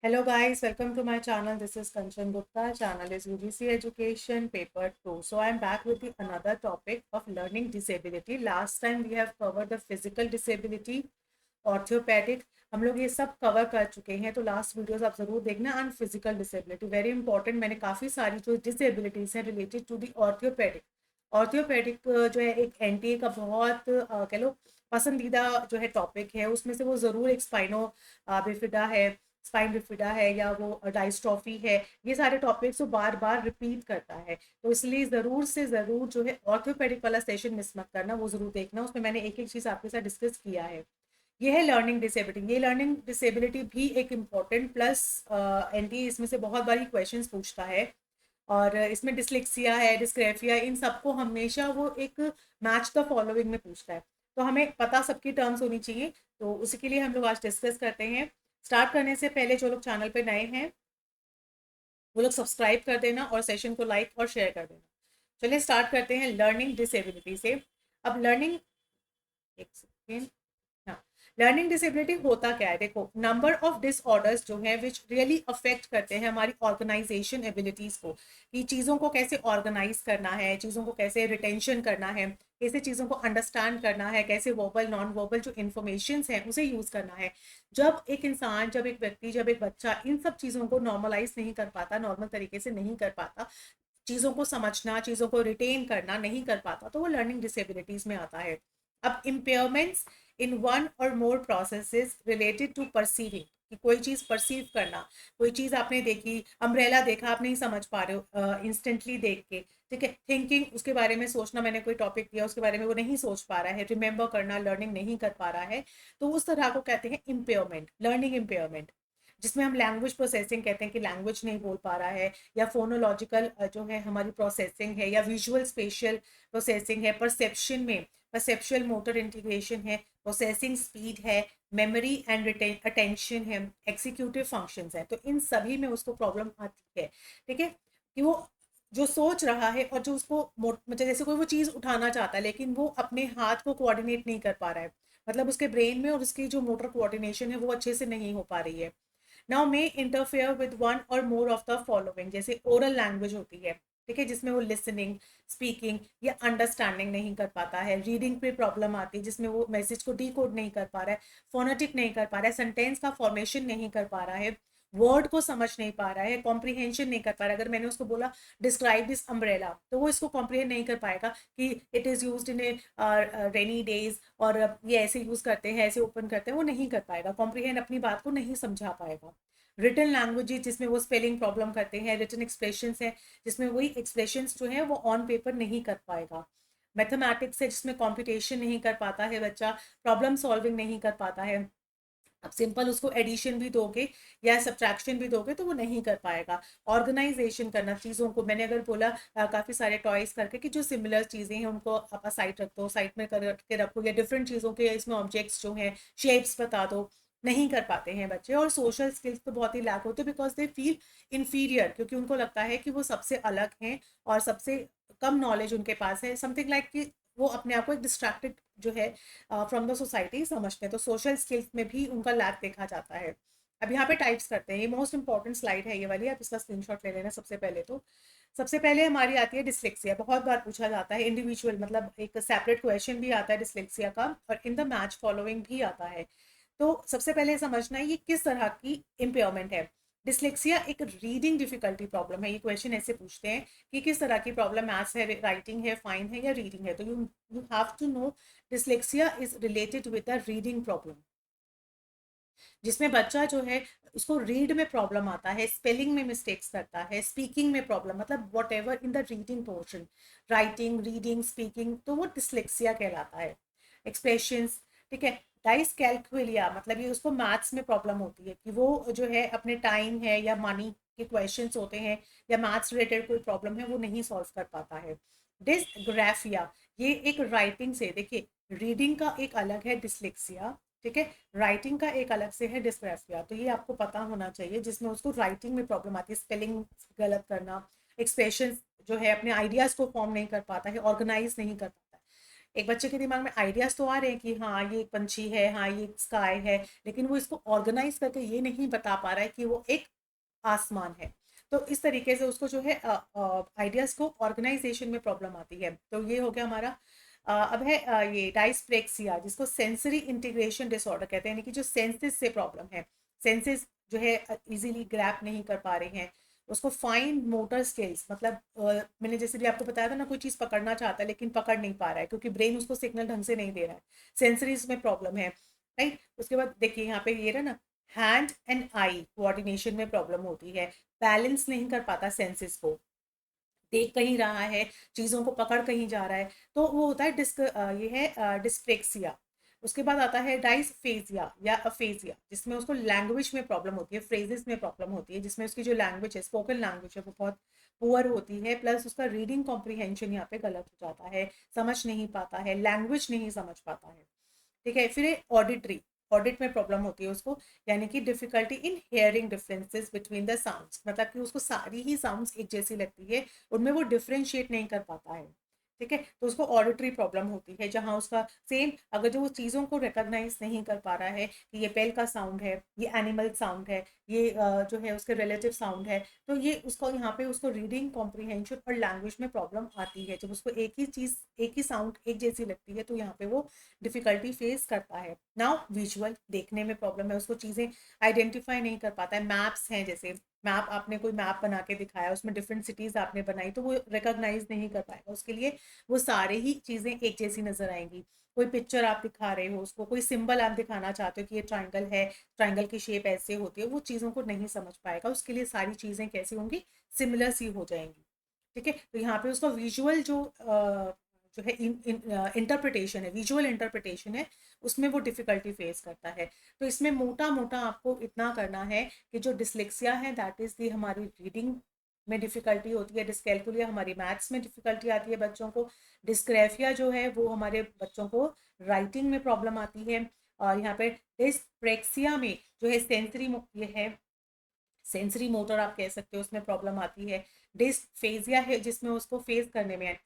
Hello guys, welcome to my channel. This is Kanchan Gupta. Channel is UGC Education Paper 2. So I am back with another topic of learning disability. Last time we have covered the physical disability, orthopedic. हम लोग ये सब cover कर चुके हैं, तो last videos आप जरूर देखना. And physical disability very important. मैंने काफ़ी सारी जो डिसेबिलिटीज हैं related to the orthopedic. Orthopedic जो है एक एनटीए का बहुत कह लो पसंदीदा जो है टॉपिक है. उसमें से वो ज़रूर एक स्पाइनो बिफिडा है, स्पाइन बिफिडा है, या वो डायस्ट्रॉफी है. ये सारे टॉपिक्स वो बार बार रिपीट करता है, तो इसलिए ज़रूर से ज़रूर जो है ऑर्थोपेडिक वाला सेशन मिस मत करना, वो ज़रूर देखना. उसमें मैंने एक एक चीज़ आपके साथ डिस्कस किया है. ये है लर्निंग डिसेबिलिटी. ये लर्निंग डिसेबिलिटी भी एक इम्पॉर्टेंट प्लस एनटी इसमें से बहुत बारी क्वेश्चंस पूछता है. और इसमें डिसलेक्सिया है, डिस्ग्राफिया, इन सबको हमेशा वो एक मैच द फॉलोइंग में पूछता है. तो हमें पता सबकी टर्म्स होनी चाहिए, तो उसी के लिए हम लोग आज डिस्कस करते हैं. स्टार्ट करने से पहले जो लोग चैनल पे नए हैं वो लोग सब्सक्राइब कर देना और सेशन को लाइक और शेयर कर देना. चलिए स्टार्ट करते हैं लर्निंग डिसेबिलिटी से. अब लर्निंग, एक सेकेंड, हाँ, लर्निंग डिसेबिलिटी होता क्या है. देखो, नंबर ऑफ डिसऑर्डर्स जो है विच रियली अफेक्ट करते हैं हमारी ऑर्गेनाइजेशन एबिलिटीज को, कि चीज़ों को कैसे ऑर्गेनाइज करना है, चीज़ों को कैसे रिटेंशन करना है, कैसे चीज़ों को अंडरस्टैंड करना है, कैसे वर्बल नॉन वर्बल जो इन्फॉर्मेशन है उसे यूज़ करना है. जब एक इंसान, जब एक व्यक्ति, जब एक बच्चा इन सब चीज़ों को नॉर्मलाइज नहीं कर पाता, नॉर्मल तरीके से नहीं कर पाता, चीज़ों को समझना, चीज़ों को रिटेन करना नहीं कर पाता, तो वो लर्निंग डिसेबिलिटीज में आता है. अब इम्पेयरमेंट्स इन वन और मोर प्रोसेसेस रिलेटेड टू परसीविंग, कि कोई चीज़ परसीव करना, कोई चीज़ आपने देखी, अम्ब्रेला देखा, आप नहीं समझ पा रहे हो इंस्टेंटली देख के, ठीक है. थिंकिंग, उसके बारे में सोचना, मैंने कोई टॉपिक दिया उसके बारे में वो नहीं सोच पा रहा है, रिमेंबर करना, लर्निंग नहीं कर पा रहा है, तो उस तरह को कहते हैं इम्पेयरमेंट, लर्निंग इम्पेयरमेंट. जिसमें हम लैंग्वेज प्रोसेसिंग कहते हैं कि लैंग्वेज नहीं बोल पा रहा है, या फोनोलॉजिकल जो है हमारी प्रोसेसिंग है, या विजुअल स्पेशियल प्रोसेसिंग है, परसेप्शन में परसेप्शुअल मोटर इंटीग्रेशन है, प्रोसेसिंग स्पीड है, मेमोरी एंड अटेंशन है, एग्जीक्यूटिव फंक्शंस हैं. तो इन सभी में उसको प्रॉब्लम आती है, ठीक है. कि वो जो सोच रहा है और जो उसको मतलब जैसे कोई वो चीज़ उठाना चाहता है लेकिन वो अपने हाथ को कोऑर्डिनेट नहीं कर पा रहा है, मतलब उसके ब्रेन में और उसकी जो मोटर कोऑर्डिनेशन है वो अच्छे से नहीं हो पा रही है. Now may interfere with one और मोर ऑफ द फॉलोइंग. जैसे ओरल लैंग्वेज होती है, ठीक है, जिसमें वो लिसनिंग, स्पीकिंग या अंडरस्टैंडिंग नहीं कर पाता है. रीडिंग पे प्रॉब्लम आती है, जिसमें वो मैसेज को डी कोड नहीं कर पा रहा है, फोनेटिक नहीं कर पा रहा है, सेंटेंस का फॉर्मेशन नहीं कर पा रहा है, वर्ड को समझ नहीं पा रहा है, कॉम्प्रीहेंशन नहीं कर पा रहा है. अगर मैंने उसको बोला डिस्क्राइब दिस अम्ब्रेला, तो वो इसको कॉम्प्रीहेंड नहीं कर पाएगा कि it is use in A rainy days, और ये ऐसे यूज़ करते हैं, ऐसे ओपन करते हैं, वो नहीं कर पाएगा, कॉम्प्रीहेंड अपनी बात को नहीं समझा पाएगा. रिटन लैंग्वेज जिसमें वो स्पेलिंग प्रॉब्लम करते हैं, रिटन एक्सप्रेशंस हैं जिसमें वही एक्सप्रेशंस जो है वो ऑन पेपर नहीं कर पाएगा. मैथमेटिक्स है जिसमें कॉम्पिटिशन नहीं कर पाता है बच्चा, प्रॉब्लम सॉल्विंग नहीं कर पाता है. अब सिंपल उसको एडिशन भी दोगे या सब्ट्रैक्शन भी दोगे तो वो नहीं कर पाएगा. ऑर्गेनाइजेशन करना चीज़ों को, मैंने अगर बोला काफ़ी सारे टॉयस करके कि जो सिमिलर चीज़ें हैं उनको आप साइड रख दो, साइड में कर के रखो, या डिफरेंट चीज़ों के इसमें ऑब्जेक्ट्स जो हैं शेप्स बता दो, नहीं कर पाते हैं बच्चे. और सोशल स्किल्स तो बहुत ही लैक होते हैं बिकॉज दे फील इन्फीरियर, क्योंकि उनको लगता है कि वो सबसे अलग हैं और सबसे कम नॉलेज उनके पास है, समथिंग लाइक कि वो अपने आप को एक डिस्ट्रैक्टेड जो है फ्रॉम द सोसाइटी समझते हैं. तो सोशल स्किल्स में भी उनका लैक देखा जाता है. अब यहाँ पे टाइप्स करते हैं, ये मोस्ट इंपॉर्टेंट स्लाइड है ये वाली, आप इसका स्क्रीनशॉट ले लेना. सबसे पहले तो सबसे पहले हमारी आती है डिसलेक्सिया. बहुत बार पूछा जाता है इंडिविजुअल, मतलब एक सेपरेट क्वेश्चन भी आता है डिसलेक्सिया का, और इन द मैच फॉलोइंग भी आता है. तो सबसे पहले समझना है ये किस तरह की इम्पेयरमेंट है. डिसलेक्सिया एक रीडिंग डिफिकल्टी प्रॉब्लम है. ये क्वेश्चन ऐसे पूछते हैं कि किस तरह की प्रॉब्लम, मैथ्स है, राइटिंग है, फाइन है, या रीडिंग है. तो you you have to know dyslexia is related with the reading problem, जिसमें बच्चा जो है उसको रीड में प्रॉब्लम आता है, स्पेलिंग में मिस्टेक्स करता है, स्पीकिंग में प्रॉब्लम, मतलब what ever in the reading portion, writing, reading, speaking, तो वो डिसलेक्सिया कहलाता है. एक्सप्रेशंस, ठीक है. डाइसकैल्कुलिया मतलब ये उसको मैथ्स में प्रॉब्लम होती है कि वो जो है अपने टाइम है या मनी के क्वेश्चंस होते हैं या मैथ्स रिलेटेड कोई प्रॉब्लम है वो नहीं सॉल्व कर पाता है. डिसग्राफिया, ये एक राइटिंग से, देखिए रीडिंग का एक अलग है डिसलेक्सिया, ठीक है, राइटिंग का एक अलग से है डिस्ग्राफिया. तो ये आपको पता होना चाहिए, जिसमें उसको राइटिंग में प्रॉब्लम आती है, स्पेलिंग गलत करना, एक्सप्रेशन जो है अपने आइडियाज को फॉर्म नहीं कर पाता है, ऑर्गेनाइज नहीं कर पाता है. एक बच्चे के दिमाग में आइडियाज तो आ रहे हैं कि हाँ ये एक पंछी है, हाँ ये एक स्काई है, लेकिन वो इसको ऑर्गेनाइज करके ये नहीं बता पा रहा है कि वो एक आसमान है। तो इस तरीके से उसको जो है आइडियाज को ऑर्गेनाइजेशन में प्रॉब्लम आती है। तो ये हो गया हमारा। अब है ये डायस्प्रेक्सिया, जिसको सेंसरी इंटीग्रेशन डिसऑर्डर कहते हैं, यानी कि जो सेंसेस से प्रॉब्लम है, सेंसेस जो है इजीली ग्रैप नहीं कर पा रहे हैं उसको। फाइन मोटर स्किल्स, मतलब मैंने जैसे भी आपको बताया था ना, कोई चीज़ पकड़ना चाहता है लेकिन पकड़ नहीं पा रहा है क्योंकि ब्रेन उसको सिग्नल ढंग से नहीं दे रहा है, सेंसरीज में प्रॉब्लम है, राइट। उसके बाद देखिए यहाँ पे ये रहा ना, हैंड एंड आई कोऑर्डिनेशन में प्रॉब्लम होती है, बैलेंस नहीं कर पाता सेंसेस को, देख कहीं रहा है, चीज़ों को पकड़ कहीं जा रहा है, तो वो होता है ये है डिस्प्रेक्सिया। उसके बाद आता है डाइसफेजिया या अफेजिया, जिसमें उसको लैंग्वेज में प्रॉब्लम होती है, फ्रेजेस में प्रॉब्लम होती है, जिसमें उसकी जो लैंग्वेज है, स्पोकन लैंग्वेज है, वो बहुत पुअर होती है, प्लस उसका रीडिंग कॉम्प्रिहेंशन यहाँ पे गलत हो जाता है, समझ नहीं पाता है, लैंग्वेज नहीं समझ पाता है। ठीक है, फिर ऑडिटरी, ऑडिट में प्रॉब्लम होती है उसको, यानी कि difficulty in hearing differences between the sounds, मतलब कि उसको सारी ही साउंड्स एक जैसी लगती है, उनमें वो डिफरेंशिएट नहीं कर पाता है। ठीक है, तो उसको ऑडिटरी प्रॉब्लम होती है, जहाँ उसका सेम, अगर जो वो चीज़ों को रिकॉग्नाइज नहीं कर पा रहा है कि ये बेल का साउंड है, ये एनिमल साउंड है, ये जो है उसके रिलेटिव साउंड है, तो ये उसको यहाँ पे उसको रीडिंग कॉम्प्रिहेंशन और लैंग्वेज में प्रॉब्लम आती है। जब उसको एक ही चीज़, एक ही साउंड एक जैसी लगती है, तो यहाँ पे वो डिफिकल्टी फेस करता है। नाउ विजुअल, देखने में प्रॉब्लम है, उसको चीज़ें आइडेंटिफाई नहीं कर पाता है। मैप्स हैं, जैसे मैप, आपने कोई मैप बना के दिखाया, उसमें डिफरेंट सिटीज़ आपने बनाई, तो वो रिकॉग्नाइज नहीं कर पाएगा, उसके लिए वो सारे ही चीज़ें एक जैसी नजर आएंगी। कोई पिक्चर आप दिखा रहे हो उसको, कोई सिंबल आप दिखाना चाहते हो कि ये ट्राइंगल है, ट्राइंगल की शेप ऐसे होती है, वो चीज़ों को नहीं समझ पाएगा, उसके लिए सारी चीज़ें कैसी होंगी, सिमिलर सी हो जाएंगी। ठीक है, तो यहाँ पे उसका विजुअल जो है इंटरप्रिटेशन है, विजुअल इंटरप्रिटेशन है, उसमें वो डिफिकल्टी फेस करता है। तो इसमें मोटा मोटा आपको इतना करना है कि जो डिसलेक्सिया है दैट इज दी हमारी रीडिंग में डिफिकल्टी होती है, डिस्कैल्कुलिया हमारी मैथ्स में डिफिकल्टी आती है बच्चों को, डिस्ग्राफिया जो है वो हमारे बच्चों को राइटिंग में प्रॉब्लम आती है, और यहाँ पे डिस्प्रेक्सिया में जो है ये है सेंसरी मोटर आप कह सकते हो, उसमें प्रॉब्लम आती है। डिस्फेजिया है जिसमें उसको फेस करने में,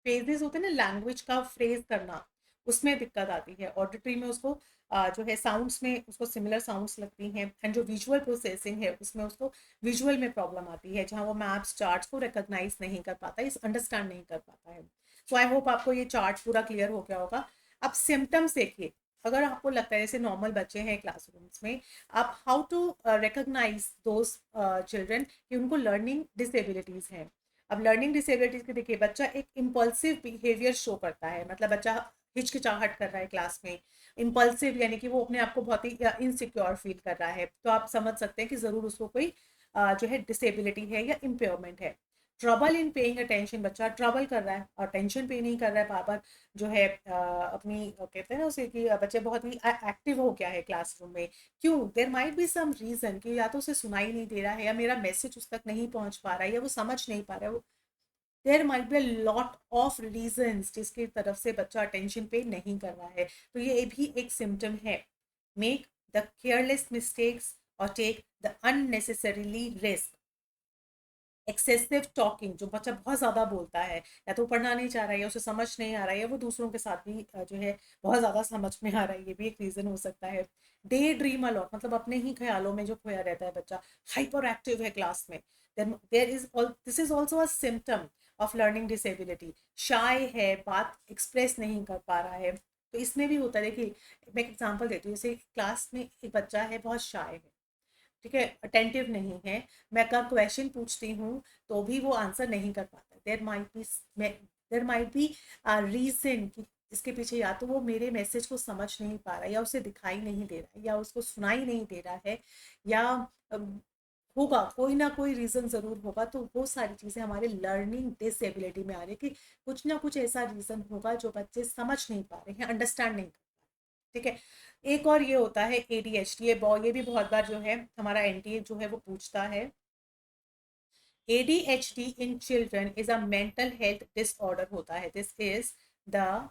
फेजेस होते हैं ना लैंग्वेज का फ्रेज करना, उसमें दिक्कत आती है। ऑडिटरी में उसको जो है साउंड्स में उसको सिमिलर साउंड्स लगती हैं, एंड जो विजुअल प्रोसेसिंग है उसमें उसको विजुअल में प्रॉब्लम आती है, जहाँ वो मैप्स चार्ट्स को रिकॉग्नाइज नहीं कर पाता, इस अंडरस्टैंड नहीं कर पाता है। सो आई होप आपको ये चार्ट पूरा क्लियर हो गया होगा। अब सिम्टम्स देखिए, अगर आपको लगता है जैसे नॉर्मल बच्चे हैं क्लासरूम्स में, आप how to recognise those children कि उनको लर्निंग डिसेबिलिटीज हैं। अब लर्निंग डिसेबिलिटीज के देखिए, बच्चा एक इम्पल्सिव बिहेवियर शो करता है, मतलब बच्चा हिचकिचाहट कर रहा है क्लास में, इम्पल्सिव यानी कि वो अपने आप को बहुत ही इनसिक्योर फील कर रहा है, तो आप समझ सकते हैं कि ज़रूर उसको कोई जो है डिसेबिलिटी है या इम्पेयरमेंट है। ट्रबल इन पेइंग अटेंशन, बच्चा ट्रबल कर रहा है और अटेंशन पे नहीं कर रहा है, बार बार जो है अपनी कहते हैं ना उसे कि बच्चे बहुत ही एक्टिव हो गया है क्लासरूम में। क्यों? There might be some reason कि या तो उसे सुनाई नहीं दे रहा है, या मेरा मैसेज उस तक नहीं पहुंच पा रहा है, या वो समझ नहीं पा रहा है। There might be a lot of reasons जिसकी तरफ से बच्चा अटेंशन पे नहीं कर रहा है, तो ये भी एक सिम्टम है। मेक द केयरलेस मिस्टेक्स और take the unnecessarily risk. Excessive talking, जो बच्चा बहुत ज़्यादा बोलता है, या तो पढ़ना नहीं चाह रहा है, या उसे समझ नहीं आ रहा है, या वो दूसरों के साथ भी जो है बहुत ज़्यादा समझ में आ रहा है, ये भी एक रीज़न हो सकता है। डे ड्रीम अलॉट, मतलब अपने ही ख्यालों में जो खोया रहता है बच्चा, हाइपर एक्टिव है क्लास में, then there is this is also a symptom of learning disability. Shy है, बात एक्सप्रेस नहीं कर पा रहा है, तो इसमें भी होता है। देखिए मैं एक एग्जाम्पल देती हूँ, जैसे क्लास में एक बच्चा है बहुत शाय है, ठीक है, अटेंटिव नहीं है, मैं का क्वेश्चन पूछती हूँ तो भी वो आंसर नहीं कर पाता, देयर माइट बी रीजन कि इसके पीछे या तो वो मेरे मैसेज को समझ नहीं पा रहा है, या उसे दिखाई नहीं दे रहा है, या उसको सुनाई नहीं दे रहा है, या होगा कोई ना कोई रीज़न ज़रूर होगा। तो वो सारी चीज़ें हमारे लर्निंग डिसेबिलिटी में आ रही है कि कुछ ना कुछ ऐसा रीज़न होगा जो बच्चे समझ नहीं पा रहे हैं, अंडरस्टैंड नहीं कर पा रहे। ठीक है, एक और ये होता है एडीएचडी, ये भी बहुत बार जो है हमारा एनटीए जो है वो पूछता है। ADHD in children is a mental health disorder होता है, this is the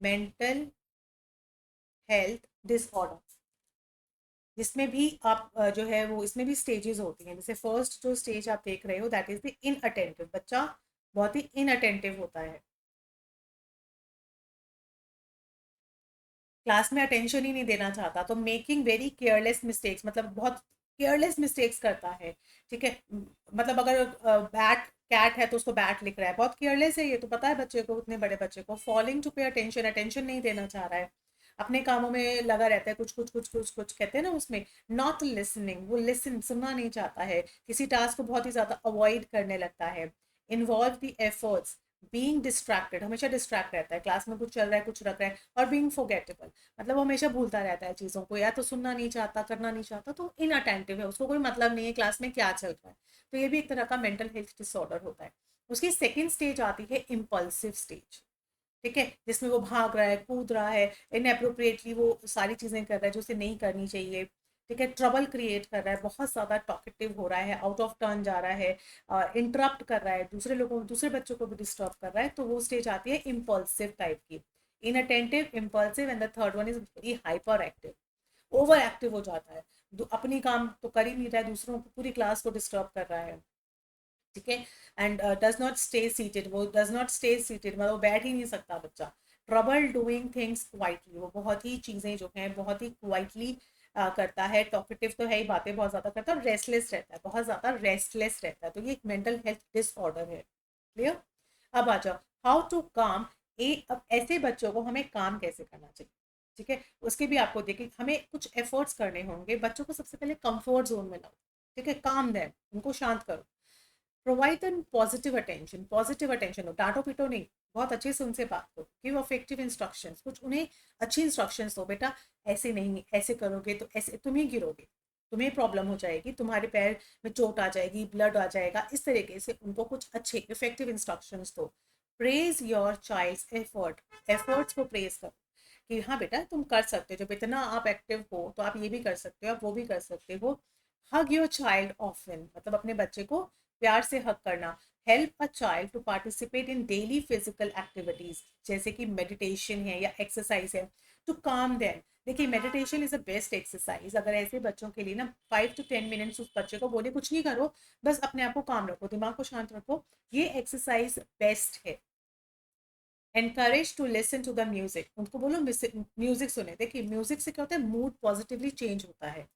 mental health disorder, जिसमें भी आप जो है वो इसमें भी स्टेजेस होती हैं। जैसे फर्स्ट जो स्टेज आप देख रहे हो दैट इज द इनअटेंटिव, बच्चा बहुत ही इनअटेंटिव होता है। क्लास में अटेंशन ही नहीं देना चाहता, तो मेकिंग वेरी केयरलेस मिस्टेक्स, मतलब बहुत केयरलेस मिस्टेक्स करता है। ठीक है, मतलब अगर बैट कैट है तो उसको बैट लिख रहा है, बहुत केयरलेस है, ये तो पता है बच्चे को, उतने बड़े बच्चे को। Falling to pay attention, attention नहीं देना चाह रहा है, अपने कामों में लगा रहता है, कुछ कुछ कुछ कुछ कुछ कहते हैं ना उसमें। नॉट लिसनिंग, वो लिसन सुनना नहीं चाहता है, किसी टास्क को बहुत ही ज्यादा अवॉइड करने लगता है। Involve the efforts, being distracted, हमेशा डिस्ट्रैक्ट रहता है, क्लास में कुछ चल रहा है, कुछ रख रहा है। और बीइंग फॉरगेटेबल, मतलब वो हमेशा भूलता रहता है चीज़ों को, या तो सुनना नहीं चाहता, करना नहीं चाहता, तो इनअटेंटिव है, उसको कोई मतलब नहीं है क्लास में क्या चल रहा है। तो ये भी एक तरह का मेंटल हेल्थ डिसऑर्डर होता है। उसकी सेकेंड स्टेज आती है इम्पल्सिव स्टेज। ठीक है, जिसमें वो भाग रहा है, कूद रहा है, इनअप्रोप्रिएटली वो सारी चीज़ें कर रहा है जो उसे नहीं करनी चाहिए। ठीक है, ट्रबल क्रिएट कर रहा है, बहुत ज़्यादा टॉकेटिव हो रहा है, आउट ऑफ टर्न जा रहा है, इंटरप्ट कर रहा है, दूसरे लोगों, दूसरे बच्चों को भी डिस्टर्ब कर रहा है, तो वो स्टेज आती है इम्पल्सिव टाइप की। Inattentive, impulsive, and the third one is very hyper active, over active हो जाता है, अपनी काम तो कर ही नहीं रहा है, दूसरों को, पूरी क्लास को डिस्टर्ब कर रहा है। ठीक है, and does not stay seated, वो डज नॉट स्टे सीटेड, मतलब वो बैठ ही नहीं सकता बच्चा। ट्रबल डूइंग थिंग्स क्वाइटली, वो बहुत ही चीज़ें जो हैं बहुत ही क्वाइटली करता है। टॉकेटिव तो है ही, बातें बहुत ज़्यादा करता है, और रेस्टलेस रहता है, बहुत ज़्यादा रेस्टलेस रहता है, तो ये एक मेंटल हेल्थ डिसऑर्डर है। क्लियर? अब आ जाओ, हाउ टू काम ए। अब ऐसे बच्चों को हमें काम कैसे करना चाहिए? ठीक है, उसके भी आपको देखिए, हमें कुछ एफर्ट्स करने होंगे। बच्चों को सबसे पहले कंफर्ट जोन में लाओ। ठीक है, काम दें, उनको शांत करो। Provide them positive attention, positive attention हो, डांटो पीटो नहीं, बहुत अच्छे से उनसे बात करो, गिव अफेक्टिव इंस्ट्रक्शंस, कुछ उन्हें अच्छी इंस्ट्रक्शंस दो, बेटा ऐसे नहीं, ऐसे करोगे तो ऐसे तुम ही गिरोगे, तुम्हें प्रॉब्लम हो जाएगी, तुम्हारे पैर में चोट आ जाएगी, ब्लड आ जाएगा, इस तरीके से उनको कुछ अच्छे इफेक्टिव इंस्ट्रक्शंस दो। Praise your child's effort, efforts को प्रेज करो कि हाँ बेटा तुम कर सकते हो, जब इतना आप एक्टिव हो तो आप ये भी कर सकते हो, आप वो भी कर सकते हो। हग योर चाइल्ड ऑफन, मतलब अपने बच्चे को प्यार से हक करना। Help a child to participate in daily physical activities, जैसे कि मेडिटेशन है या एक्सरसाइज है, टू काम देम। देखिए, meditation is a best exercise, अगर ऐसे बच्चों के लिए ना 5 to 10 मिनट्स उस बच्चे को बोले कुछ नहीं करो, बस अपने आप को काम रखो, दिमाग को शांत रखो, ये एक्सरसाइज बेस्ट है। Encourage to listen to the music, उनको बोलो म्यूजिक सुने। देखिए, म्यूजिक से क्या होता है, मूड पॉजिटिवली चेंज होता है।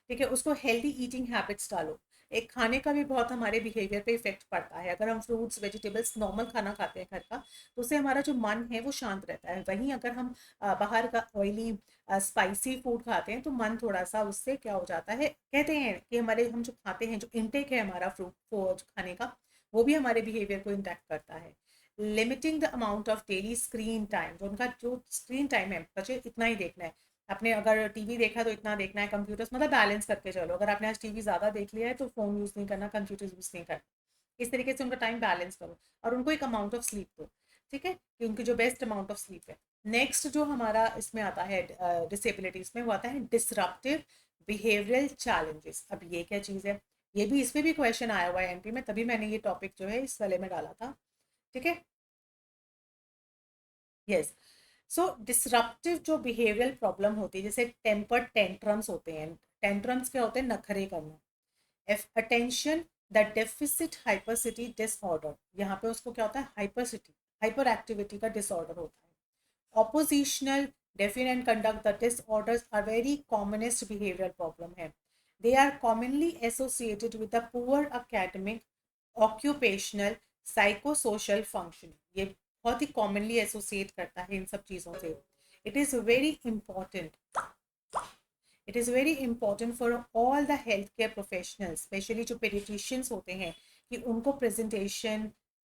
ठीक है, उसको हेल्दी ईटिंग हैबिट्स डालो। एक खाने का भी बहुत हमारे बिहेवियर पे इफेक्ट पड़ता है, अगर हम फ्रूट्स वेजिटेबल्स नॉर्मल खाना खाते हैं घर का, तो उससे हमारा जो मन है वो शांत रहता है। वहीं अगर हम बाहर का ऑयली स्पाइसी फूड खाते हैं तो मन थोड़ा सा उससे क्या हो जाता है, कहते हैं कि हमारे, हम जो खाते हैं, जो इनटेक है हमारा फ्रूट खाने का, वो भी हमारे बिहेवियर को इम्पैक्ट करता है। Limiting the amount of daily screen time, जो उनका जो स्क्रीन टाइम है, बच्चे इतना ही देखना है। आपने अगर टीवी देखा तो इतना देखना है, कंप्यूटर्स मतलब बैलेंस करके चलो, अगर आपने आज टीवी ज़्यादा देख लिया है तो फ़ोन यूज़ नहीं करना, कंप्यूटर यूज़ नहीं करना, इस तरीके से उनका टाइम बैलेंस करो। और उनको एक अमाउंट ऑफ स्लीप दो। ठीक है, कि उनकी जो बेस्ट अमाउंट ऑफ स्लीप है। नेक्स्ट जो हमारा इसमें आता है डिसेबिलिटीज़ में, वो आता है डिसरप्टिव बिहेवियरल चैलेंजेस। अब ये क्या चीज़ है, ये भी, इसमें भी क्वेश्चन आया हुआ है एमपी में, तभी मैंने ये टॉपिक जो है इस वाले में डाला था। ठीक है, यस। सो डिसरप्टिव जो बिहेवियरल प्रॉब्लम होती है, जैसे टेम्पर टेंट्रम्स होते हैं। टेंट्रम्स क्या होते हैं, नखरे करना। अटेंशन द डेफिसिट हाइपरसिटी डिसऑर्डर, यहाँ पे उसको क्या होता है, हाइपरसिटी, हाइपर एक्टिविटी का डिसऑर्डर होता है। Oppositional defiant conduct, the disorders are very commonest behavioral problem है। They are commonly associated with the poor academic, occupational, psychosocial functioning, ये बहुत ही कॉमनली एसोसिएट करता है इन सब चीज़ों से। It is very important, it is very important for all the health care professional, specially जो पेडिट्रिशियंस होते हैं, कि उनको प्रेजेंटेशन,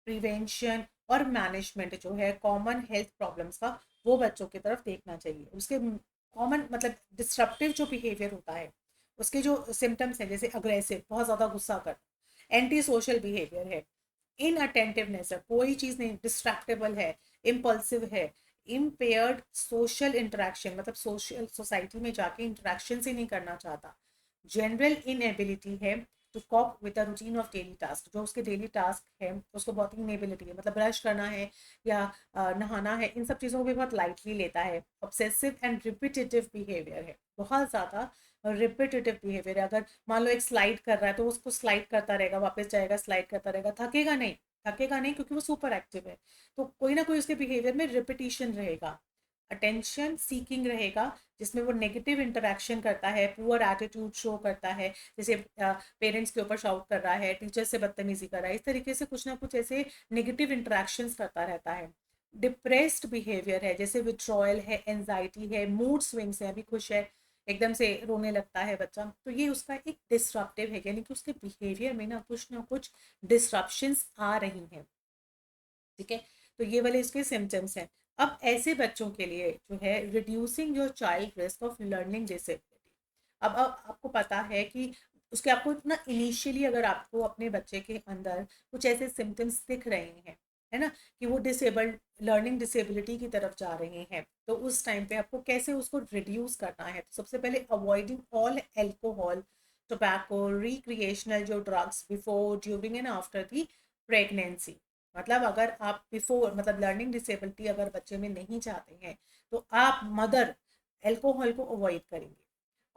प्रिवेंशन और मैनेजमेंट जो है कॉमन हेल्थ प्रॉब्लम्स का, वो बच्चों की तरफ देखना चाहिए। उसके कॉमन मतलब डिस्ट्रप्टिव जो बिहेवियर होता है, उसके जो सिम्टम्स हैं, जैसे अग्रेसिव, बहुत ज़्यादा गुस्सा कर, एंटी सोशल बिहेवियर है, इन अटेंटिवनेस है, कोई चीज़ नहीं, डिस्ट्रैक्टेबल है, इम्पल्सिव है, इम्पेयर्ड सोशल इंटरेक्शन, मतलब सोशल सोसाइटी में जाके इंटरेक्शन से नहीं करना चाहता। जनरल इनएबिलिटी है to cope with the routine of daily task, जो उसके डेली टास्क है उसको बहुत इनएबिलिटी है, मतलब ब्रश करना है या नहाना है, इन सब चीज़ों को भी बहुत लाइटली लेता है। ऑब्सेसिव एंड रिपीटेटिव बिहेवियर है, बहुत ज़्यादा रिपीटेटिव बिहेवियर है। अगर मान लो एक स्लाइड कर रहा है तो उसको स्लाइड करता रहेगा, वापस जाएगा, स्लाइड करता रहेगा, थकेगा नहीं, थकेगा नहीं, क्योंकि वो सुपर एक्टिव है। तो कोई ना कोई उसके बिहेवियर में रिपीटिशन रहेगा। अटेंशन सीकिंग रहेगा, जिसमें वो नेगेटिव इंटरेक्शन करता है, पुअर एटीट्यूड शो करता है, जैसे पेरेंट्स के ऊपर शाउट कर रहा है, टीचर से बदतमीजी कर रहा है, इस तरीके से कुछ ना कुछ ऐसे नेगेटिव इंटरेक्शंस करता रहता है। डिप्रेस्ड बिहेवियर है, जैसे विथड्रॉयल है, एंजाइटी है, मूड स्विंग्स है, अभी खुश है एकदम से रोने लगता है बच्चा, तो ये उसका एक डिसरप्टिव है, यानी कि उसके बिहेवियर में ना कुछ डिसरप्शंस आ रही हैं। ठीक है, तो ये वाले इसके सिम्टम्स हैं। अब ऐसे बच्चों के लिए जो है reducing your child risk of learning disability. अब आपको पता है कि उसके आपको ना इनिशियली अगर आपको अपने बच्चे के अंदर कुछ ऐसे सिम्टम्स दिख रहे हैं, है ना, कि वो डिसेबल्ड लर्निंग डिसेबिलिटी की तरफ जा रहे हैं, तो उस टाइम पे आपको कैसे उसको रिड्यूस करना है। तो सबसे पहले avoiding all alcohol, tobacco, recreational जो drugs before, during and after the pregnancy. मतलब अगर आप बिफोर, मतलब लर्निंग डिसेबिलिटी अगर बच्चे में नहीं चाहते हैं, तो आप मदर एल्कोहल को अवॉइड करेंगे।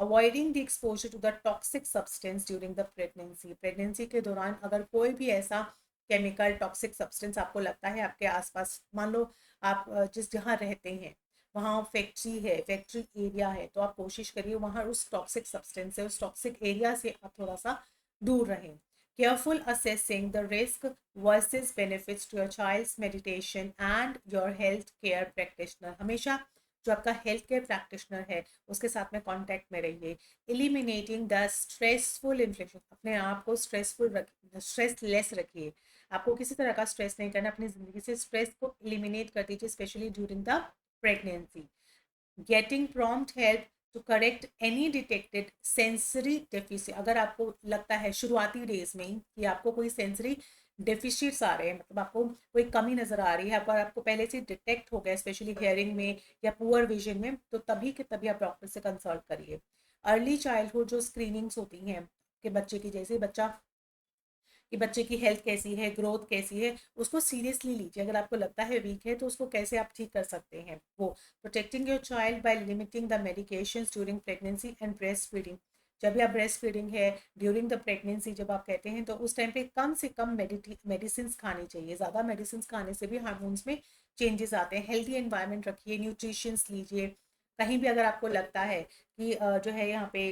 Avoiding the exposure to the toxic substance during the pregnancy. Pregnancy के दौरान अगर कोई भी ऐसा केमिकल टॉक्सिक सब्सटेंस आपको लगता है आपके आसपास, मान लो आप जिस जहाँ रहते हैं वहाँ फैक्ट्री है, फैक्ट्री एरिया है, तो आप कोशिश करिए वहाँ उस टॉक्सिक सब्सटेंस से, उस टॉक्सिक एरिया से आप थोड़ा सा दूर रहें। Careful assessing the risk versus benefits to your child's meditation and your health care practitioner. हमेशा जो आपका हेल्थ केयर प्रैक्टिशनर है उसके साथ में कांटेक्ट में रहिए। एलिमिनेटिंग द स्ट्रेसफुल इन्फ्लेशन, अपने आप को स्ट्रेस लेस रखिए। आपको किसी तरह का स्ट्रेस नहीं करना, अपनी ज़िंदगी से स्ट्रेस को एलिमिनेट कर दीजिए, specially during the pregnancy. Getting prompt help to correct any detected sensory deficit. अगर आपको लगता है शुरुआती डेज में ही कि आपको कोई सेंसरी डेफिशिट्स आ रहे हैं, मतलब आपको कोई कमी नज़र आ रही है, अगर आपको पहले से डिटेक्ट हो गया स्पेशली हियरिंग में या पुअर विजन में, तो तभी के तभी आप डॉक्टर से कंसल्ट करिए। अर्ली चाइल्डहुड जो स्क्रीनिंग्स होती हैं कि बच्चे की, जैसे बच्चा कि बच्चे की हेल्थ कैसी है, ग्रोथ कैसी है, उसको सीरियसली लीजिए। अगर आपको लगता है वीक है तो उसको कैसे आप ठीक कर सकते हैं वो। Protecting your child by limiting the medications during pregnancy and breast feeding. जब भी आप ब्रेस्ट फीडिंग है ड्यूरिंग द प्रेगनेंसी जब आप कहते हैं, तो उस टाइम पे कम से कम मेडिसिन खानी चाहिए। ज़्यादा मेडिसिन खाने से भी हार्मोन्स में चेंजेस आते हैं। हेल्दी एनवायरनमेंट रखिए, न्यूट्रिशंस लीजिए। कहीं भी अगर आपको लगता है कि जो है यहाँ पे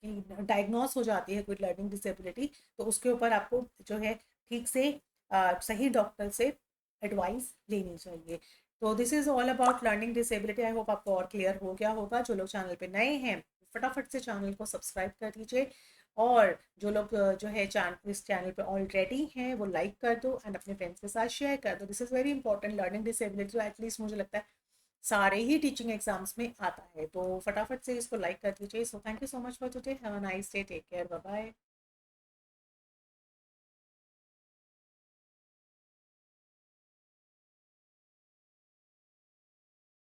कि डायग्नोस हो जाती है कोई लर्निंग डिसेबिलिटी, तो उसके ऊपर आपको जो है ठीक से सही डॉक्टर से एडवाइस लेनी चाहिए। तो this is all about learning disability. I hope आपको और क्लियर हो गया होगा। जो लोग चैनल पे नए हैं फटाफट से चैनल को सब्सक्राइब कर दीजिए, और जो लोग जो है इस चैनल पे ऑलरेडी हैं वो लाइक कर दो एंड अपने फ्रेंड्स के साथ शेयर कर दो। This is very important. Learning disability तो एटलीस्ट मुझे लगता है सारे ही टीचिंग एग्जाम्स में आता है, तो फटाफट से इसको लाइक कर दीजिए। So thank you so much for today, have a nice day, take care, bye bye.